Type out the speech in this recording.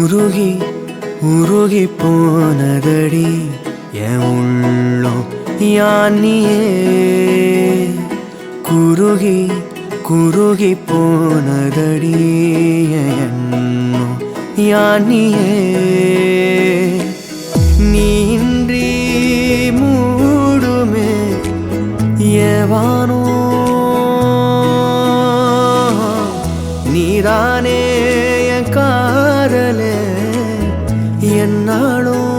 உருகி உருகி போனதடி என் உள்ளம் யானியே குருகி குருகி போனதடி என் எண்ணம் யானியே நீன்றி மூடுமே ஏவானோ நீதானே என் காதலே என்னாலும்